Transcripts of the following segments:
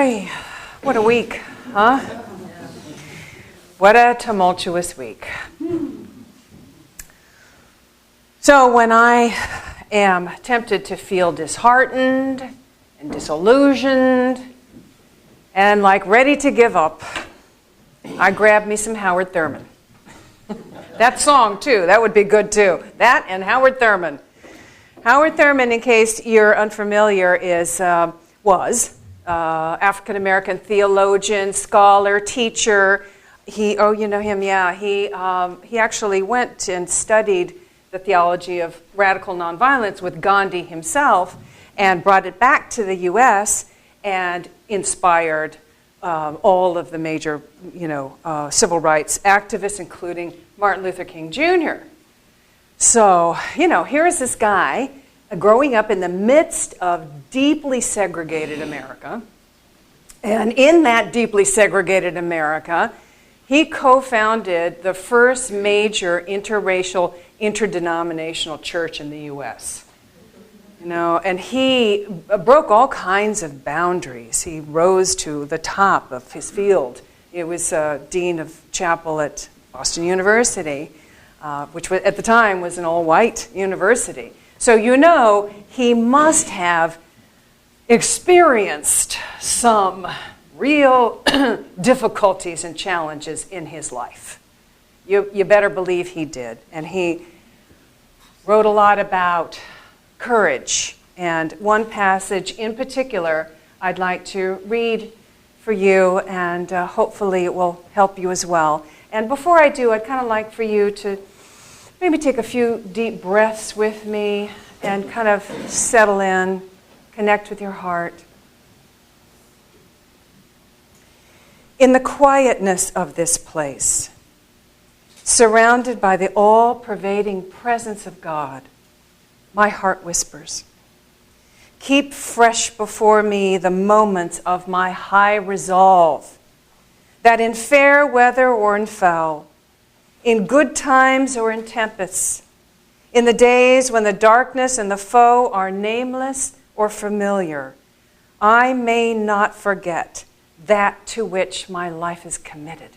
Boy, what a week, huh? What a tumultuous week. So when I am tempted to feel disheartened and disillusioned and like ready to give up, I grab me some Howard Thurman. That song too, that would be good too. That and Howard Thurman. Howard Thurman, in case you're unfamiliar, was African-American theologian, scholar, teacher. You know him, yeah. He actually went and studied the theology of radical nonviolence with Gandhi himself and brought it back to the U.S. and inspired all of the major, civil rights activists, including Martin Luther King Jr. So, here is this guy growing up in the midst of deeply segregated America. And in that deeply segregated America, he co-founded the first major interracial, interdenominational church in the U.S. And he broke all kinds of boundaries. He rose to the top of his field. He was dean of chapel at Boston University, which at the time was an all-white university. So he must have experienced some real difficulties and challenges in his life. You better believe he did. And he wrote a lot about courage. And one passage in particular I'd like to read for you, and hopefully it will help you as well. And before I do, I'd kind of like for you to maybe take a few deep breaths with me and kind of settle in, connect with your heart. In the quietness of this place, surrounded by the all-pervading presence of God, my heart whispers, "Keep fresh before me the moments of my high resolve, that in fair weather or in foul, in good times or in tempests, in the days when the darkness and the foe are nameless or familiar, I may not forget that to which my life is committed."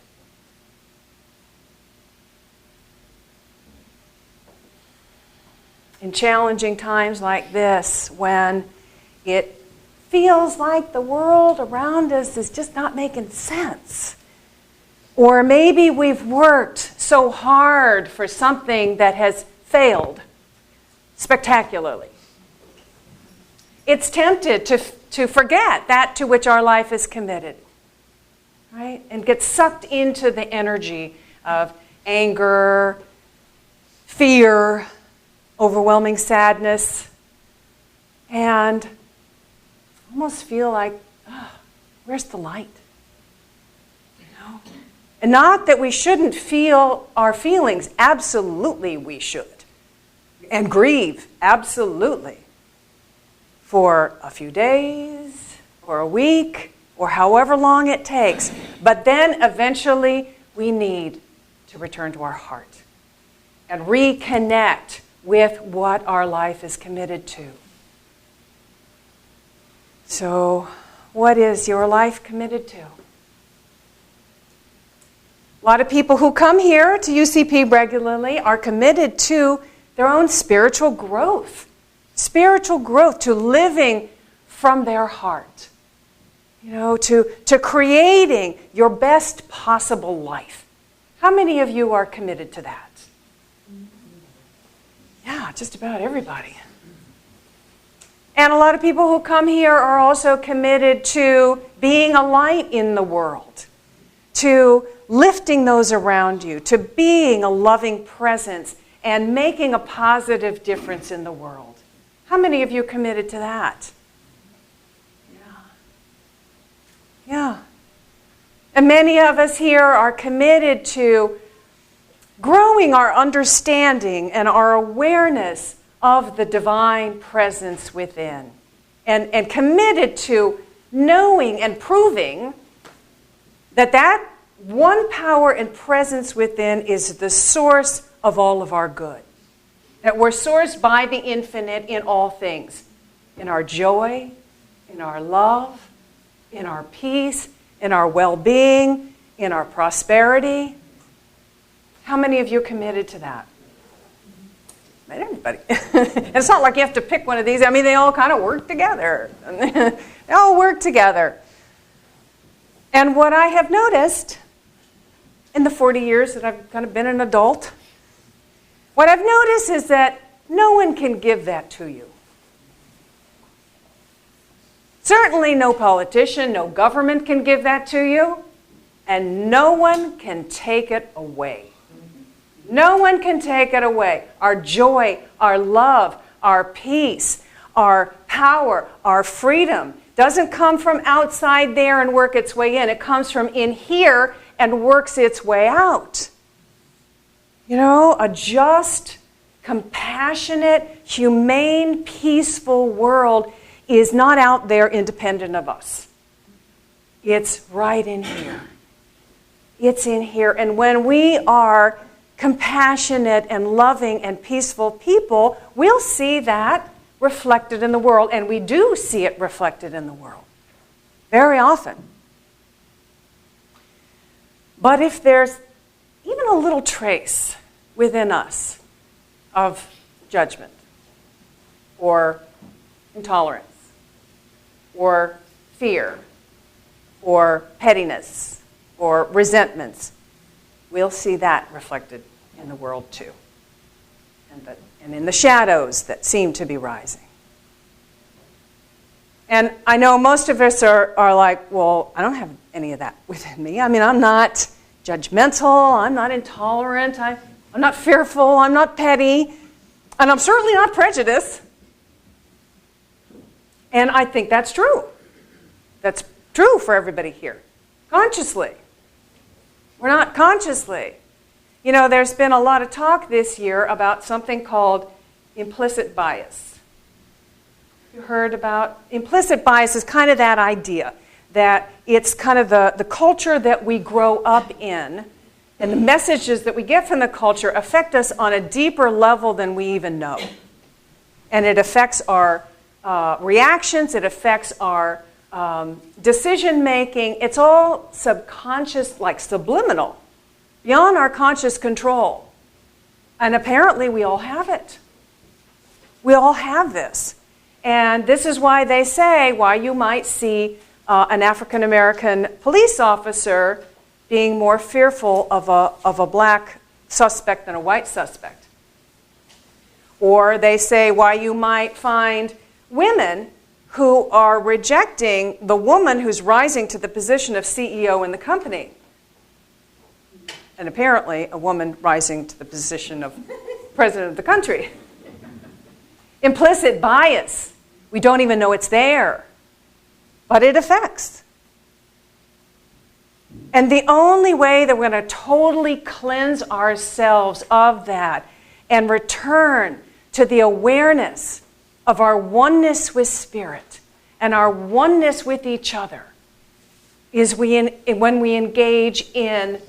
In challenging times like this, when it feels like the world around us is just not making sense, or maybe we've worked so hard for something that has failed spectacularly, it's tempted to forget that to which our life is committed, right? And get sucked into the energy of anger, fear, overwhelming sadness, and almost feel like, where's the light? And not that we shouldn't feel our feelings. Absolutely we should. And grieve, absolutely. For a few days, or a week, or however long it takes. But then eventually we need to return to our heart and reconnect with what our life is committed to. So, what is your life committed to? A lot of people who come here to UCP regularly are committed to their own spiritual growth, to living from their heart, to creating your best possible life. How many of you are committed to that? Yeah, just about everybody. And a lot of people who come here are also committed to being a light in the world, to lifting those around you, to being a loving presence and making a positive difference in the world. How many of you are committed to that? Yeah. And many of us here are committed to growing our understanding and our awareness of the divine presence within, and committed to knowing and proving that one power and presence within is the source of all of our good. That we're sourced by the infinite in all things, in our joy, in our love, in our peace, in our well-being, in our prosperity. How many of you committed to that? Not everybody. It's not like you have to pick one of these. I mean, they all kind of work together. They all work together. And what I have noticed in the 40 years that I've kind of been an adult, what I've noticed is that no one can give that to you. Certainly no politician, no government can give that to you, and no one can take it away. No one can take it away. Our joy, our love, our peace, our power, our freedom doesn't come from outside there and work its way in. It comes from in here and works its way out. You know, a just, compassionate, humane, peaceful world is not out there independent of us. It's right in here. It's in here. And when we are compassionate and loving and peaceful people, we'll see that reflected in the world. And we do see it reflected in the world very often. But if there's even a little trace within us of judgment or intolerance or fear or pettiness or resentments, we'll see that reflected in the world too. And in the shadows that seem to be rising. And I know most of us are like, well, I don't have any of that within me. I mean, I'm not judgmental, I'm not intolerant, I'm not fearful, I'm not petty, and I'm certainly not prejudiced. And I think that's true. That's true for everybody here. Consciously. We're not consciously. You know, there's been a lot of talk this year about something called implicit bias. You heard about implicit bias is kind of that idea that it's kind of the culture that we grow up in, and the messages that we get from the culture affect us on a deeper level than we even know. And it affects our reactions, it affects our decision making. It's all subconscious, like subliminal, beyond our conscious control. And apparently we all have it. We all have this. And this is why they say why you might see an African American police officer being more fearful of a black suspect than a white suspect. Or they say why you might find women who are rejecting the woman who's rising to the position of CEO in the company. And apparently a woman rising to the position of president of the country. Implicit bias. We don't even know it's there, but it affects. And the only way that we're going to totally cleanse ourselves of that and return to the awareness of our oneness with Spirit and our oneness with each other is when we engage in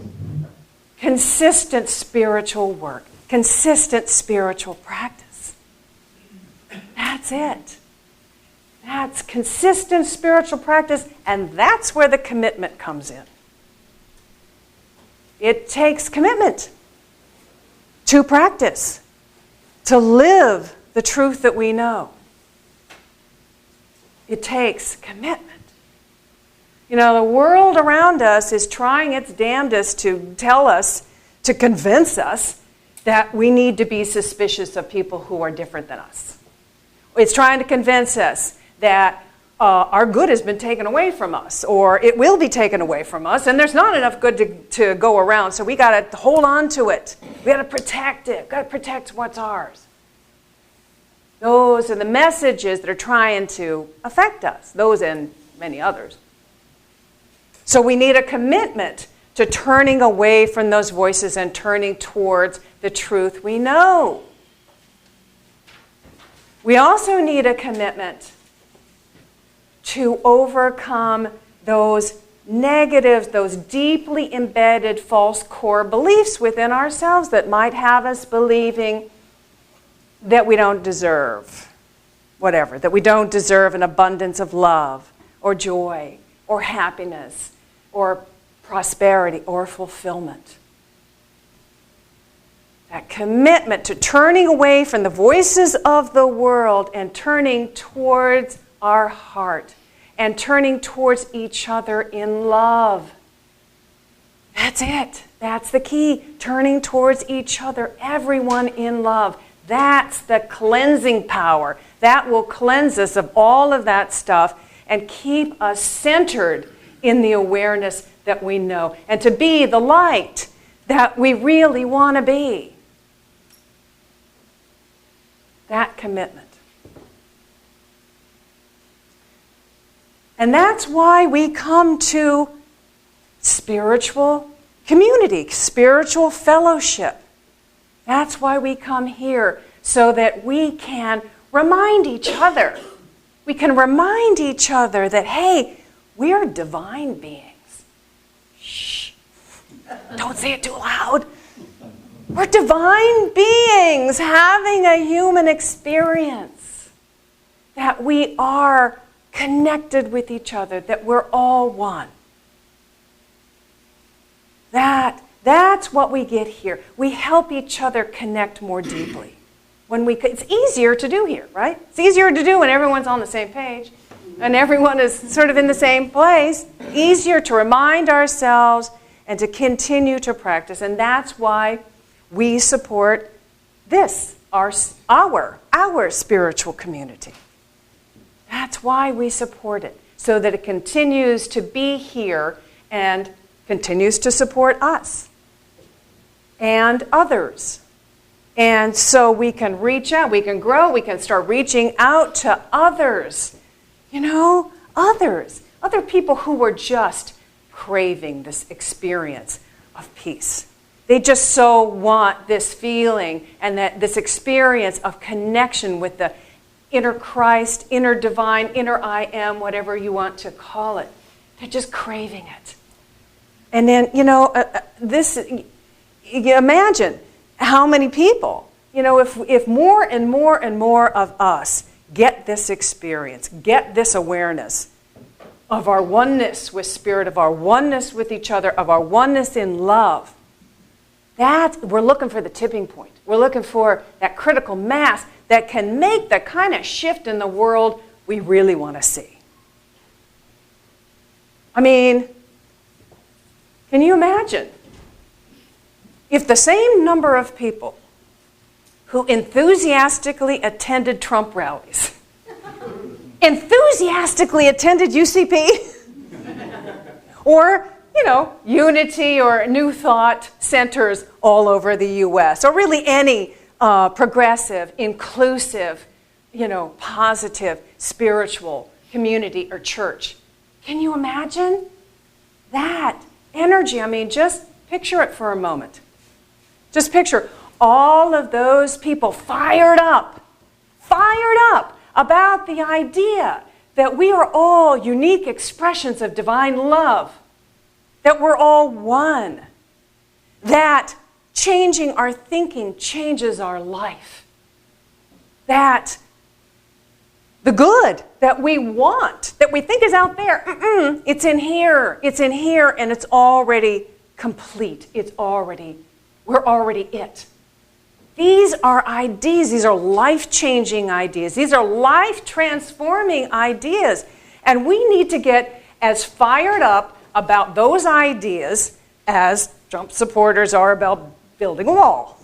consistent spiritual work, consistent spiritual practice. That's it. That's consistent spiritual practice, and that's where the commitment comes in. It takes commitment to practice, to live the truth that we know. It takes commitment. You know, the world around us is trying its damnedest to tell us, to convince us that we need to be suspicious of people who are different than us. It's trying to convince us that our good has been taken away from us, or it will be taken away from us, and there's not enough good to go around, so we got to hold on to it. We got to protect it. Got to protect what's ours. Those are the messages that are trying to affect us, those and many others. So we need a commitment to turning away from those voices and turning towards the truth we know. We also need a commitment to overcome those negatives, those deeply embedded false core beliefs within ourselves that might have us believing that we don't deserve whatever, that we don't deserve an abundance of love or joy, or happiness or prosperity or fulfillment. That commitment to turning away from the voices of the world and turning towards our heart and turning towards each other in love. That's it. That's the key. Turning towards each other, everyone in love. That's the cleansing power. That will cleanse us of all of that stuff and keep us centered in the awareness that we know and to be the light that we really want to be. That commitment. And that's why we come to spiritual community, spiritual fellowship. That's why we come here, so that we can remind each other. We can remind each other that, hey, we're divine beings. Shh. Don't say it too loud. We're divine beings having a human experience. That we are connected with each other, that we're all one. That's what we get here. We help each other connect more deeply. It's easier to do here, right? It's easier to do when everyone's on the same page and everyone is sort of in the same place. Easier to remind ourselves and to continue to practice. And that's why we support this, our spiritual community. That's why we support it, so that it continues to be here and continues to support us and others. And so we can reach out, we can grow, we can start reaching out to others. Other people who are just craving this experience of peace. They just so want this feeling and this experience of connection with the inner Christ, inner divine, inner I am, whatever you want to call it. They're just craving it. And then, imagine how many people, if more and more and more of us get this experience, get this awareness of our oneness with Spirit, of our oneness with each other, of our oneness in love, we're looking for the tipping point. We're looking for that critical mass that can make the kind of shift in the world we really want to see. I mean, can you imagine if the same number of people who enthusiastically attended Trump rallies, enthusiastically attended UCP, or, Unity or New Thought centers all over the U.S., or really any progressive, inclusive, positive, spiritual community or church. Can you imagine that energy? I mean, just picture it for a moment. Just picture all of those people fired up about the idea that we are all unique expressions of divine love, that we're all one, that changing our thinking changes our life, that the good that we want, that we think is out there, it's in here, and it's already complete. We're already it. These are ideas. These are life-changing ideas. These are life-transforming ideas. And we need to get as fired up about those ideas as Trump supporters are about building a wall.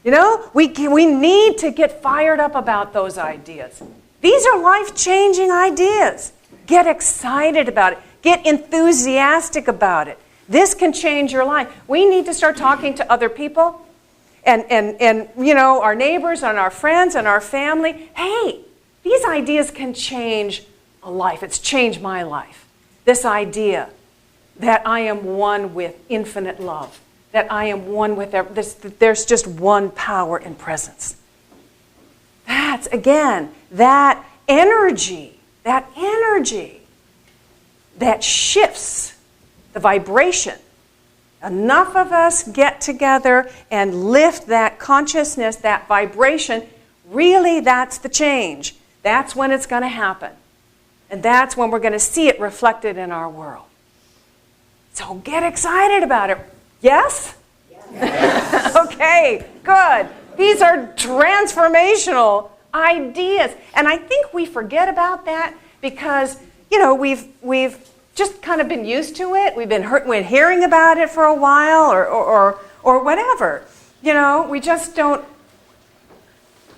We need to get fired up about those ideas. These are life-changing ideas. Get excited about it. Get enthusiastic about it. This can change your life. We need to start talking to other people and our neighbors and our friends and our family. Hey, these ideas can change a life. It's changed my life. This idea that I am one with infinite love, that I am one with there's just one power and presence. That's, again, that energy that shifts the vibration. Enough of us get together and lift that consciousness, that vibration. Really, that's the change. That's when it's going to happen. And that's when we're going to see it reflected in our world. So get excited about it. Yes? Yes. Okay, good. These are transformational ideas. And I think we forget about that because, we've just kind of been used to it. We've been hearing about it for a while or whatever. We just don't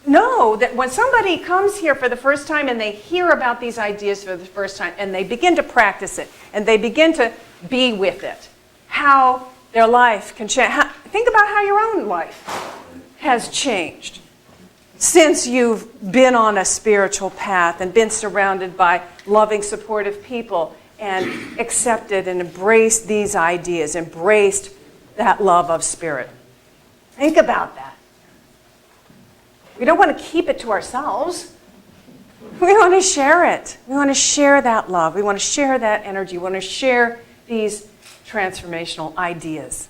know that when somebody comes here for the first time and they hear about these ideas for the first time and they begin to practice it and they begin to be with it, how their life can change. Think about how your own life has changed since you've been on a spiritual path and been surrounded by loving, supportive people and accepted and embraced these ideas, embraced that love of spirit. Think about that. We don't want to keep it to ourselves. We want to share it. We want to share that love. We want to share that energy. We want to share these transformational ideas.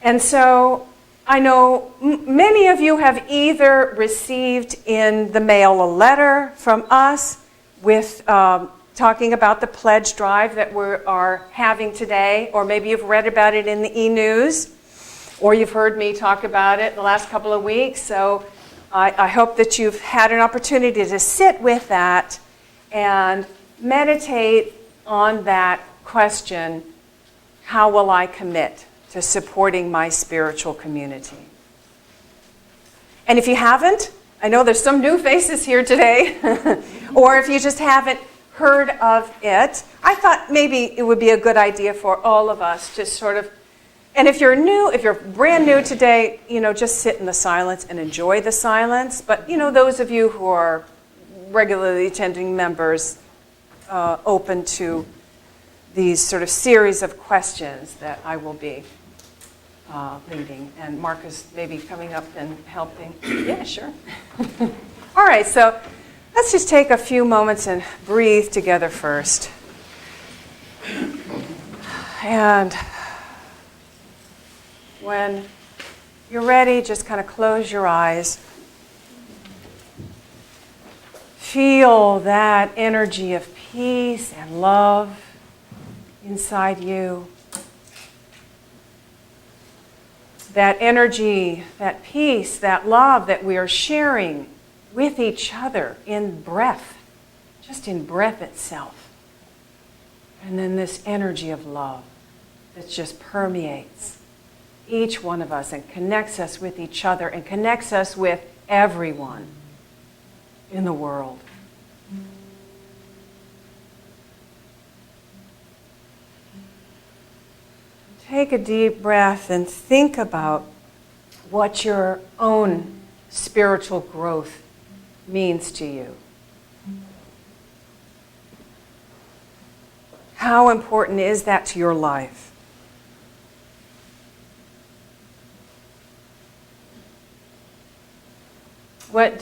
And so I know many of you have either received in the mail a letter from us with talking about the pledge drive that we are having today, or maybe you've read about it in the e-news, or you've heard me talk about it the last couple of weeks. So I hope that you've had an opportunity to sit with that and meditate on that question, how will I commit to supporting my spiritual community? And if you haven't, I know there's some new faces here today, or if you just haven't heard of it, I thought maybe it would be a good idea for all of us to sort of, and if you're brand new today, just sit in the silence and enjoy the silence. But, those of you who are regularly attending members, open to these sort of series of questions that I will be leading. And Mark is maybe coming up and helping. Yeah, sure. All right, so let's just take a few moments and breathe together first. And when you're ready, just kind of close your eyes. Feel that energy of peace and love inside you. That energy, that peace, that love that we are sharing with each other in breath, just in breath itself. And then this energy of love that just permeates each one of us and connects us with each other and connects us with everyone in the world. Take a deep breath and think about what your own spiritual growth means to you. How important is that to your life?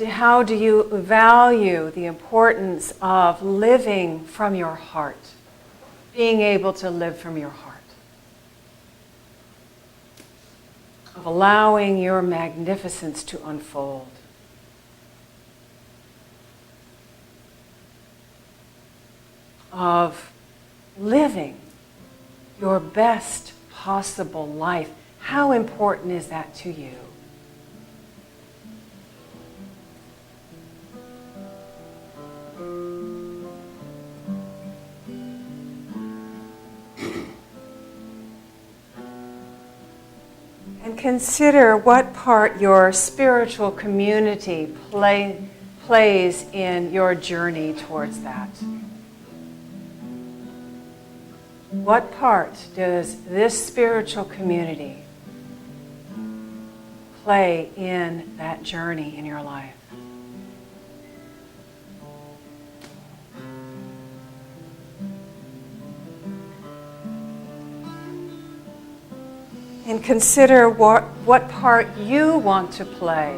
How do you value the importance of living from your heart? Being able to live from your heart. Of allowing your magnificence to unfold. Of living your best possible life. How important is that to you? And consider what part your spiritual community plays in your journey towards that. What part does this spiritual community play in that journey in your life? And consider what part you want to play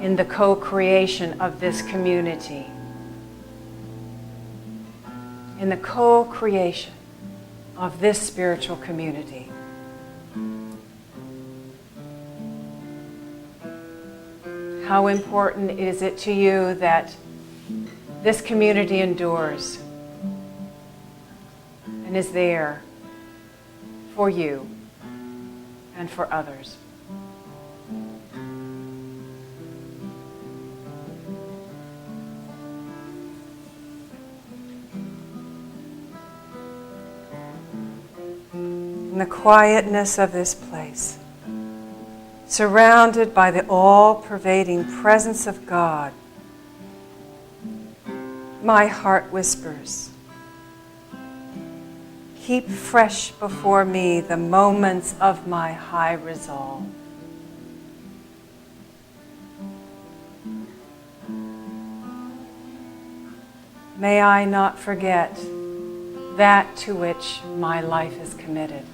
in the co-creation of this community. In the co-creation of this spiritual community. How important is it to you that this community endures and is there for you and for others. In the quietness of this place, surrounded by the all-pervading presence of God, my heart whispers, keep fresh before me the moments of my high resolve. May I not forget that to which my life is committed.